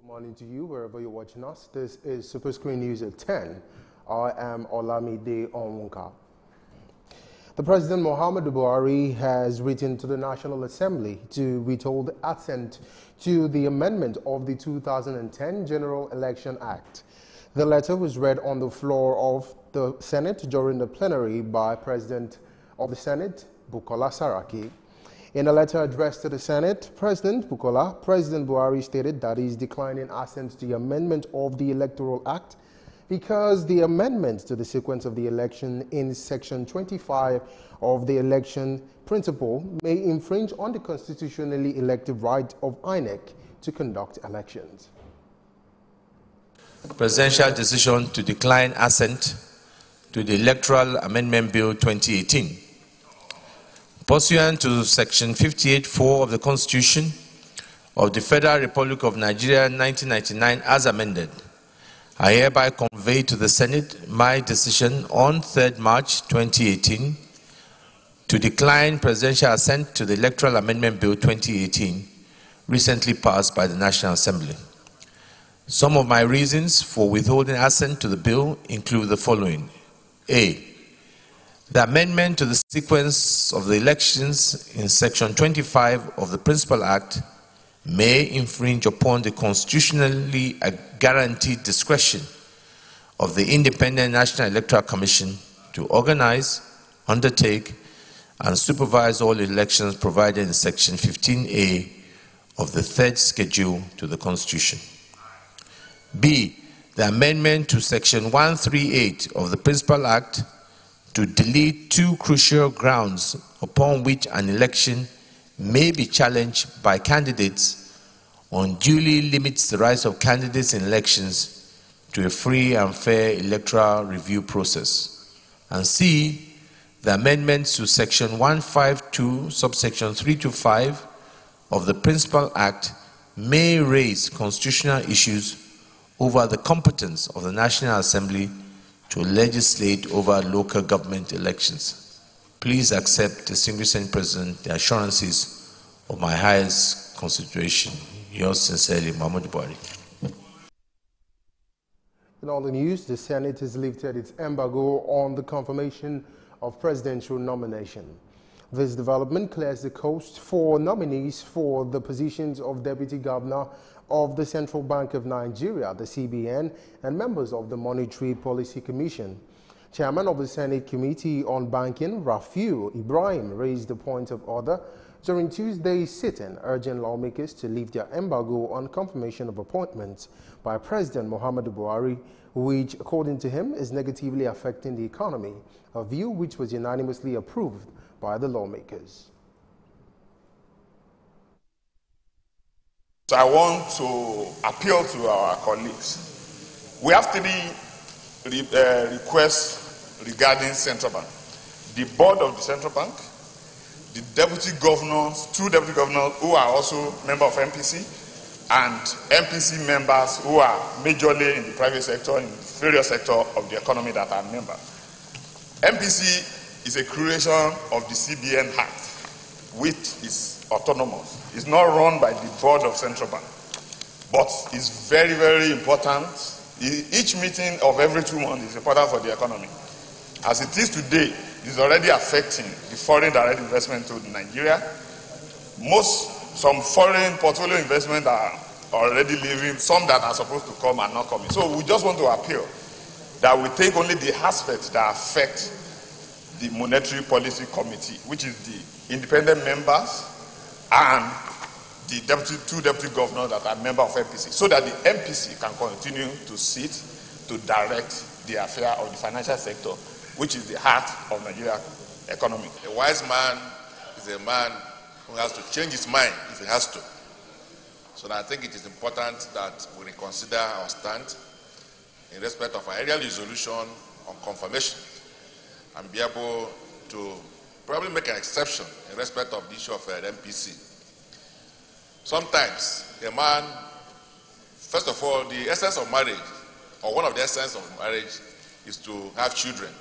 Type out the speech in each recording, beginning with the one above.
Good morning to you, wherever you're watching us. This is SuperScreen News at 10. I am Olamide Onwunka. The President Muhammadu Buhari has written to the National Assembly to withhold assent to the amendment of the 2010 General Election Act. The letter was read on the floor of the Senate during the plenary by President of the Senate, Bukola Saraki. In a letter addressed to the Senate, President Buhari stated that he is declining assent to the amendment of the Electoral Act because the amendment to the sequence of the election in Section 25 of the election principle may infringe on the constitutionally elective right of INEC to conduct elections. Presidential decision to decline assent to the Electoral Amendment Bill 2018. Pursuant to Section 58(4) of the Constitution of the Federal Republic of Nigeria 1999 as amended, I hereby convey to the Senate my decision on 3rd March 2018 to decline presidential assent to the Electoral Amendment Bill 2018 recently passed by the National Assembly. Some of my reasons for withholding assent to the bill include the following. A. The amendment to the sequence of the elections in Section 25 of the Principal Act may infringe upon the constitutionally guaranteed discretion of the Independent National Electoral Commission to organize, undertake, and supervise all elections provided in Section 15A of the 3rd Schedule to the Constitution. B. The amendment to Section 138 of the Principal Act to delete two crucial grounds upon which an election may be challenged by candidates unduly limits the rights of candidates in elections to a free and fair electoral review process. And C, the amendments to Section 152, subsection 3 to 5 of the Principal Act may raise constitutional issues over the competence of the National Assembly to legislate over local government elections. Please accept, distinguished Senate President, the assurances of my highest consideration. Yours sincerely, Muhammadu Buhari. In all the news, the Senate has lifted its embargo on the confirmation of presidential nomination. This development clears the coast for nominees for the positions of Deputy Governor of the Central Bank of Nigeria, the CBN, and members of the Monetary Policy Commission. Chairman of the Senate Committee on Banking, Rafiu Ibrahim, raised the point of order during Tuesday's sitting, urging lawmakers to lift their embargo on confirmation of appointments by President Muhammadu Buhari, which, according to him, is negatively affecting the economy, a view which was unanimously approved by the lawmakers. So I want to appeal to our colleagues. We have three requests regarding Central Bank. The board of the Central Bank, the deputy governors, two deputy governors who are also members of MPC, and MPC members who are majorly in the private sector, in various sectors of the economy that are members. MPC is a creation of the CBN Act, which is autonomous. It's not run by the board of Central Bank, but it's very, very important. Each meeting of every 2 months is important for the economy. As it is today, it's already affecting the foreign direct investment to Nigeria. Some foreign portfolio investment are already leaving, some that are supposed to come are not coming. So we just want to appeal that we take only the aspects that affect the Monetary Policy Committee, which is the independent members and the two deputy governors that are members of MPC, so that the MPC can continue to sit to direct the affair of the financial sector, which is the heart of Nigeria's economy. A wise man is a man who has to change his mind if he has to. So I think it is important that we reconsider our stand in respect of our earlier resolution on confirmation and be able to probably make an exception in respect of the issue of MPC. Sometimes a man, first of all, the essence of marriage, or one of the essence of marriage, is to have children.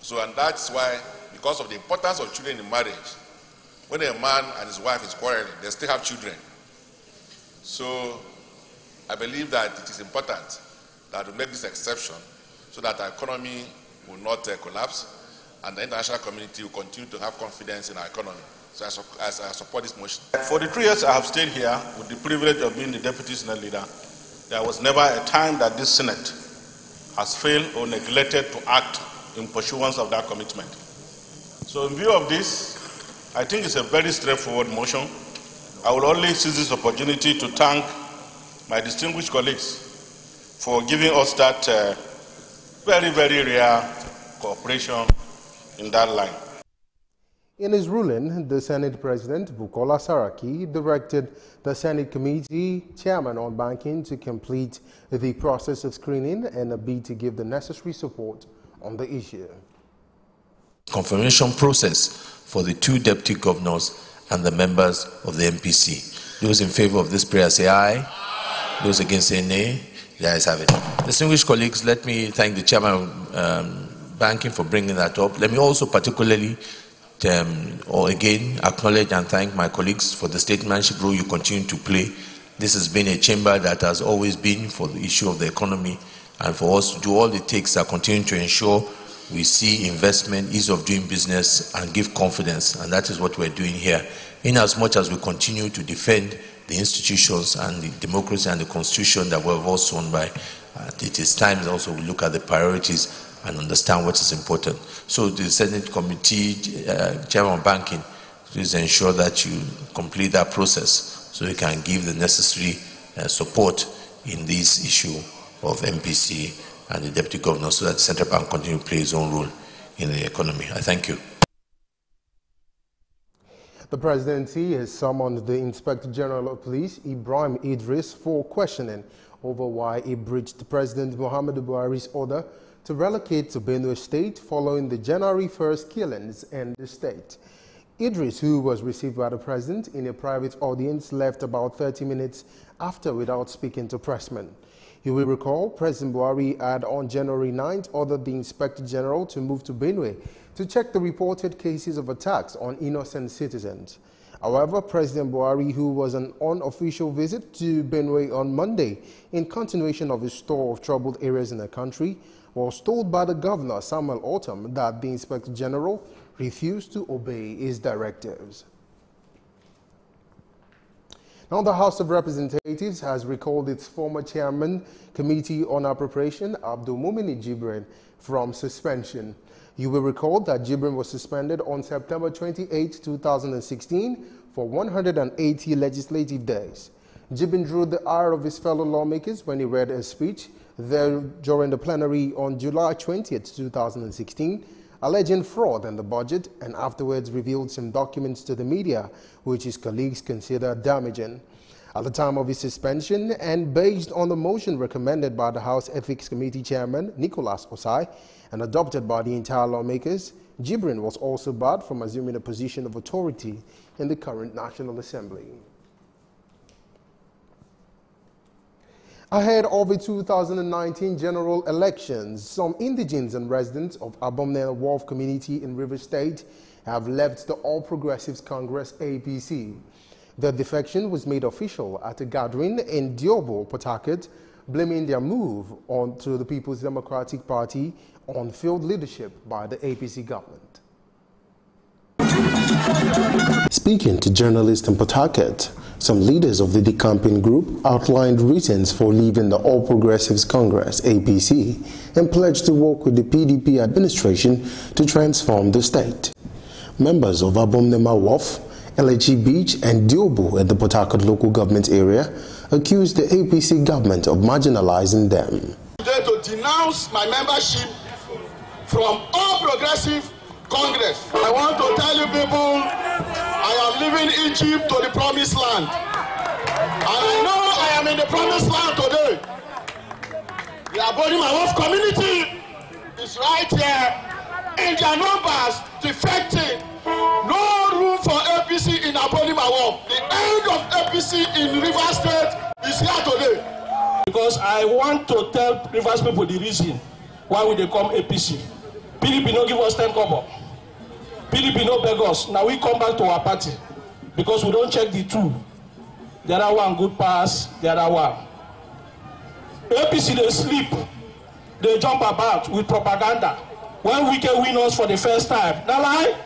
So, and that's why, because of the importance of children in marriage, when a man and his wife is quarreling, they still have children. So I believe that it is important that we make this exception so that our economy will not collapse and the international community will continue to have confidence in our economy. So I support this motion. For the 3 years I have stayed here with the privilege of being the Deputy Senate Leader, there was never a time that this Senate has failed or neglected to act in pursuance of that commitment. So in view of this, I think it's a very straightforward motion. I will only seize this opportunity to thank my distinguished colleagues for giving us that very, very rare cooperation in that line. In his ruling, the Senate President, Bukola Saraki, directed the Senate Committee Chairman on Banking to complete the process of screening and a bid to give the necessary support on the issue. Confirmation process for the 2 deputy governors and the members of the MPC. Those in favor of this prayer say aye. Those against say nay. The ayes have it. Distinguished colleagues, let me thank the Chairman of Banking for bringing that up. Let me also particularly again acknowledge and thank my colleagues for the statesmanship role you continue to play. This has been a chamber that has always been for the issue of the economy, and for us to do all it takes to continue to ensure we see investment, ease of doing business, and give confidence, and that is what we're doing here. In as much as we continue to defend the institutions and the democracy and the constitution that we're all sworn by, it is time also we look at the priorities and understand what is important. So the Senate Committee Chairman of Banking, please ensure that you complete that process so you can give the necessary support in this issue of MPC and the Deputy Governor so that the Central Bank continue to play its own role in the economy. I thank you. The Presidency has summoned the Inspector General of Police, Ibrahim Idris, for questioning over why he breached President Muhammadu Buhari's order to relocate to Benue State following the January 1st killings in the state. Idris, who was received by the President in a private audience, left about 30 minutes after without speaking to pressmen. You will recall President Buhari had on January 9th ordered the Inspector General to move to Benue to check the reported cases of attacks on innocent citizens. However, President Buhari, who was on an unofficial visit to Benue on Monday in continuation of his tour of troubled areas in the country, was told by the Governor, Samuel Ortom, that the Inspector General refused to obey his directives. Now, the House of Representatives has recalled its former chairman, Committee on Appropriation, Abdulmumini Jibrin, from suspension. You will recall that Jibrin was suspended on September 28, 2016 for 180 legislative days. Jibrin drew the ire of his fellow lawmakers when he read a speech there during the plenary on July 20, 2016, alleging fraud in the budget, and afterwards revealed some documents to the media, which his colleagues consider damaging. At the time of his suspension, and based on the motion recommended by the House Ethics Committee Chairman, Nicholas Osai, and adopted by the entire lawmakers, Jibrin was also barred from assuming a position of authority in the current National Assembly. Ahead of the 2019 general elections, some indigents and residents of Abomnel Wharf community in Rivers State have left the All Progressives Congress APC. The defection was made official at a gathering in Diobo, Port Harcourt, blaming their move onto the People's Democratic Party on failed leadership by the APC government. Speaking to journalists in Port Harcourt, some leaders of the decamping group outlined reasons for leaving the All Progressives Congress APC and pledged to work with the PDP administration to transform the state. Members of Abomnema Wharf, LHE Beach and Diobo at the Port Harcourt local government area accused the APC government of marginalizing them. Today to denounce my membership from All Progressive Congress. I want to tell you people, I am leaving Egypt to the promised land. And I know I am in the promised land today. The Abomnema Wharf community is right here in their numbers defecting. No room for APC in Abomnema Wharf. The end of APC in Rivers State is here today. Because I want to tell Rivers people the reason why we come APC. PDP no give us 10 kobo. PDP no beg us. Now we come back to our party because we don't check the two. The other one good pass, the other one. APC they sleep, they jump about with propaganda. When we can win us for the first time, na lie?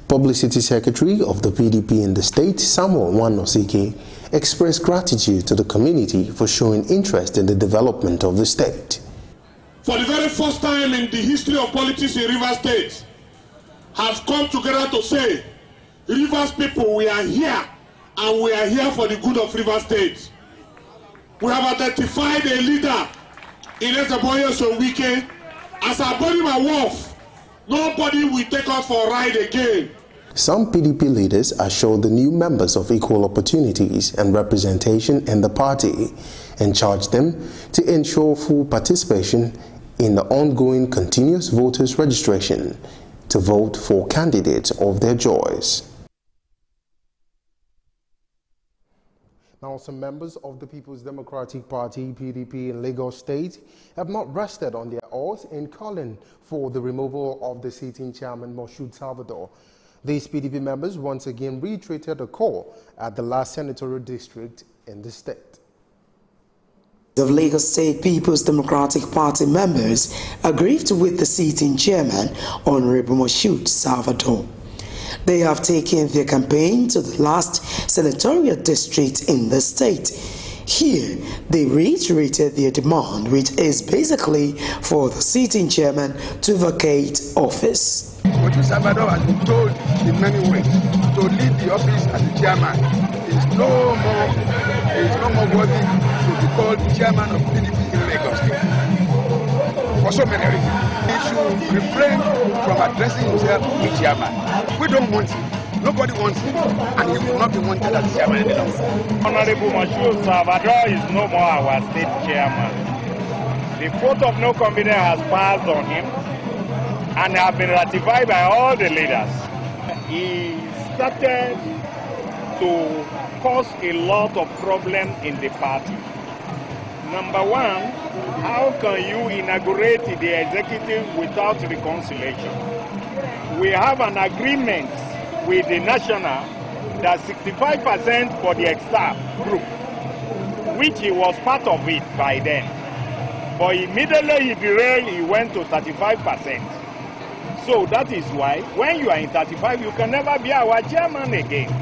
Publicity Secretary of the PDP in the state, Samuel Nwanosike, expressed gratitude to the community for showing interest in the development of the state. For the very first time in the history of politics in Rivers State, have come together to say, Rivers people, we are here, and we are here for the good of Rivers State. We have identified a leader in Ezeboye Sowike as our body my wolf. Nobody will take us for a ride again. Some PDP leaders assured the new members of equal opportunities and representation in the party and charged them to ensure full participation in the ongoing continuous voters registration to vote for candidates of their choice. Now, some members of the People's Democratic Party, PDP, in Lagos State have not rested on their oars in calling for the removal of the sitting chairman, Moshood Salvador. These PDP members once again reiterated a call at the last senatorial district in the state. Of Lagos State People's Democratic Party members aggrieved with the sitting chairman, Honorable Moshood Salvador. They have taken their campaign to the last senatorial district in the state. Here, they reiterated their demand, which is basically for the sitting chairman to vacate office. Moshood Salvador has been told in many ways to leave the office as the chairman. He is no more worthy to be called chairman of PDP in Lagos State. For so many reasons, he should refrain from addressing himself as chairman. We don't want him. Nobody wants him, and he will not be wanted as chairman any longer. Honorable Moshood Salvador is no more our state chairman. The vote of no confidence has passed on him and have been ratified by all the leaders. He started to cause a lot of problems in the party. Number one, how can you inaugurate the executive without reconciliation? We have an agreement with the national that 65% for the ex-staff group, which he was part of it by then. But immediately he derailed, he went to 35%. So that is why when you are in 35, you can never be our chairman again.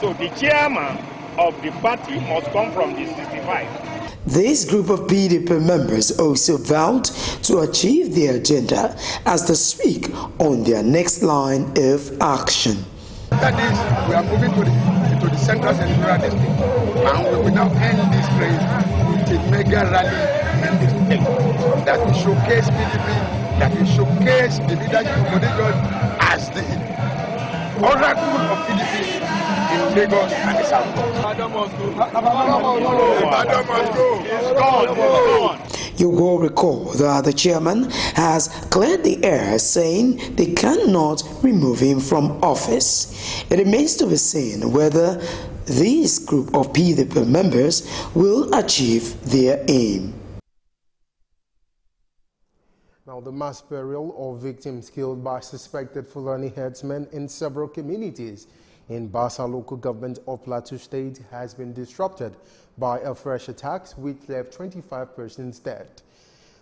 So the chairman of the party must come from the 65. This group of PDP members also vowed to achieve their agenda as they speak on their next line of action. That is, we are moving to the central senatorial district, and we will now end this race with a mega rally in the state that will showcase PDP, that will showcase the leadership of Lagos as the oracle of PDP in Lagos and the South. You will recall that the chairman has cleared the air, saying they cannot remove him from office. It remains to be seen whether this group of PDP members will achieve their aim. Now, the mass burial of victims killed by suspected Fulani herdsmen in several communities in Basa local government of Plateau State has been disrupted by a fresh attack which left 25 persons dead.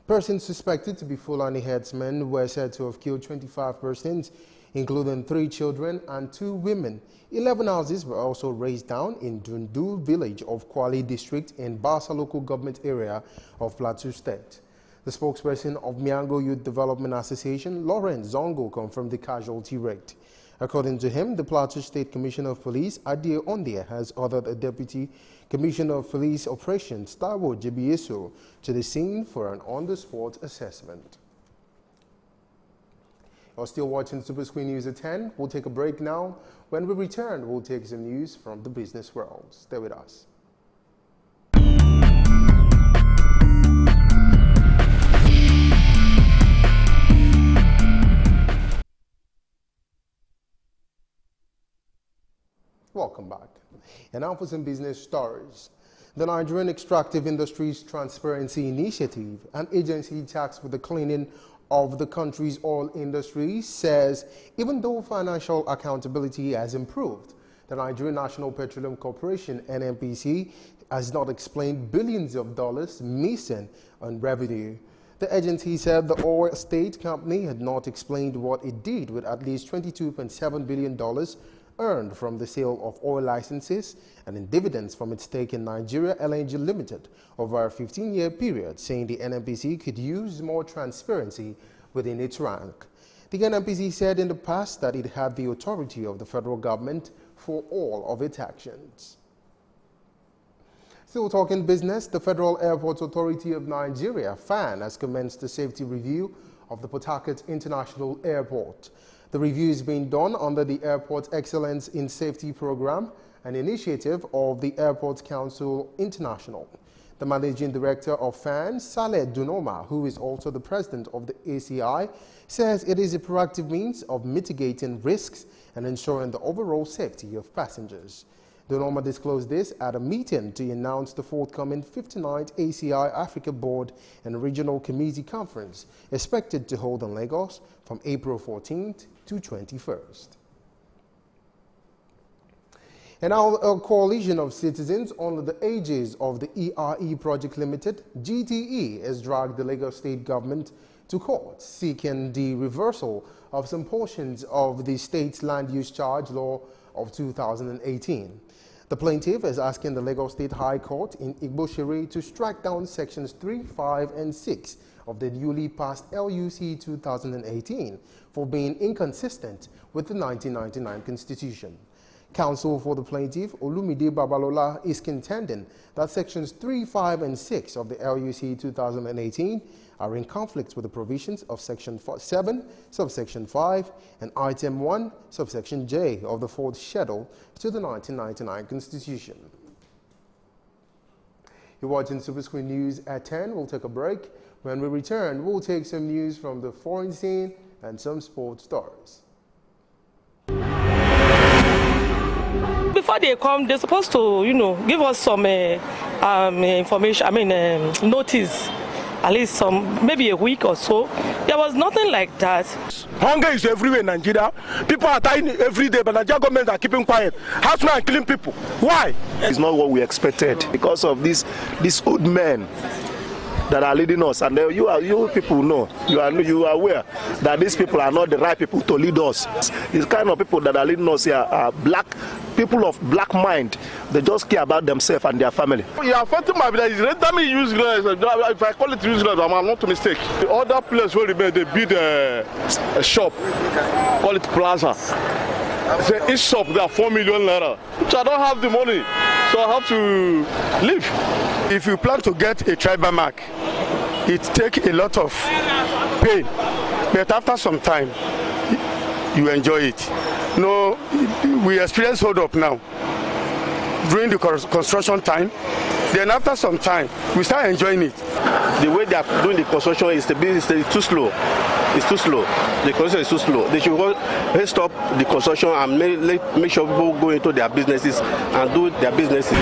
Persons suspected to be Fulani herdsmen were said to have killed 25 persons, including 3 children and 2 women. 11 houses were also razed down in Dundu village of Kwali district in Basa local government area of Plateau State. The spokesperson of Miango Youth Development Association, Lawrence Zongo, confirmed the casualty rate. According to him, the Plateau State Commissioner of Police, Adie Ondia, has ordered a Deputy Commissioner of Police Operations, Taiwo Jebieso, to the scene for an on-the-spot assessment. You're still watching SuperScreen News at 10. We'll take a break now. When we return, we'll take some news from the business world. Stay with us. Welcome back. And now for some business stories. The Nigerian Extractive Industries Transparency Initiative, an agency tasked with the cleaning of the country's oil industry, says even though financial accountability has improved, the Nigerian National Petroleum Corporation, NNPC, has not explained billions of dollars missing on revenue. The agency said the oil state company had not explained what it did with at least $22.7 billion earned from the sale of oil licenses and in dividends from its stake in Nigeria LNG Limited over a 15-year period, saying the NNPC could use more transparency within its rank. The NNPC said in the past that it had the authority of the federal government for all of its actions. Still talking business, the Federal Airports Authority of Nigeria, FAN, has commenced the safety review of the Port Harcourt International Airport. The review is being done under the Airport Excellence in Safety Program, an initiative of the Airports Council International. The managing director of FAN, Saleh Dunoma, who is also the president of the ACI, says it is a proactive means of mitigating risks and ensuring the overall safety of passengers. Dunoma disclosed this at a meeting to announce the forthcoming 59th ACI Africa Board and Regional Committee Conference, expected to hold in Lagos from April 14th to 21st. And now a coalition of citizens under the aegis of the ERE Project Limited, GTE, has dragged the Lagos State government to court, seeking the reversal of some portions of the state's land use charge law of 2018. The plaintiff is asking the Lagos State High Court in Igboshiri to strike down sections 3, 5, and 6 of the newly passed LUC 2018 for being inconsistent with the 1999 Constitution. Counsel for the plaintiff, Olumide Babalola, is contending that sections 3, 5, and 6 of the LUC 2018 are in conflict with the provisions of section 7, subsection 5, and item 1, subsection J of the 4th schedule to the 1999 Constitution. You're watching SuperScreen News at 10. We'll take a break. When we return, we'll take some news from the foreign scene and some sports stories. Before they come, they're supposed to, give us some information, notice, at least maybe a week or so. There was nothing like that. Hunger is everywhere in Nigeria. People are dying every day, but the Nigeria government are keeping quiet. Housemen are killing people. Why? It's not what we expected because of these old men that are leading us, and you people know, you are aware that these people are not the right people to lead us. These kind of people that are leading us here are people of black mind. They just care about themselves and their family. You are affecting my village. Let me use grass. If I call it use grass, I'm not mistake. The other place where they build a shop, call it plaza. Say each shop they are 4 million naira. Which I don't have the money, so I have to leave. If you plan to get a tribal mark, it takes a lot of pain, but after some time, you enjoy it. No, we experience hold up now during the construction time. Then after some time, we start enjoying it. The way they are doing the construction is too slow. It's too slow. The construction is too slow. They should stop the construction and make sure people go into their businesses and do their businesses.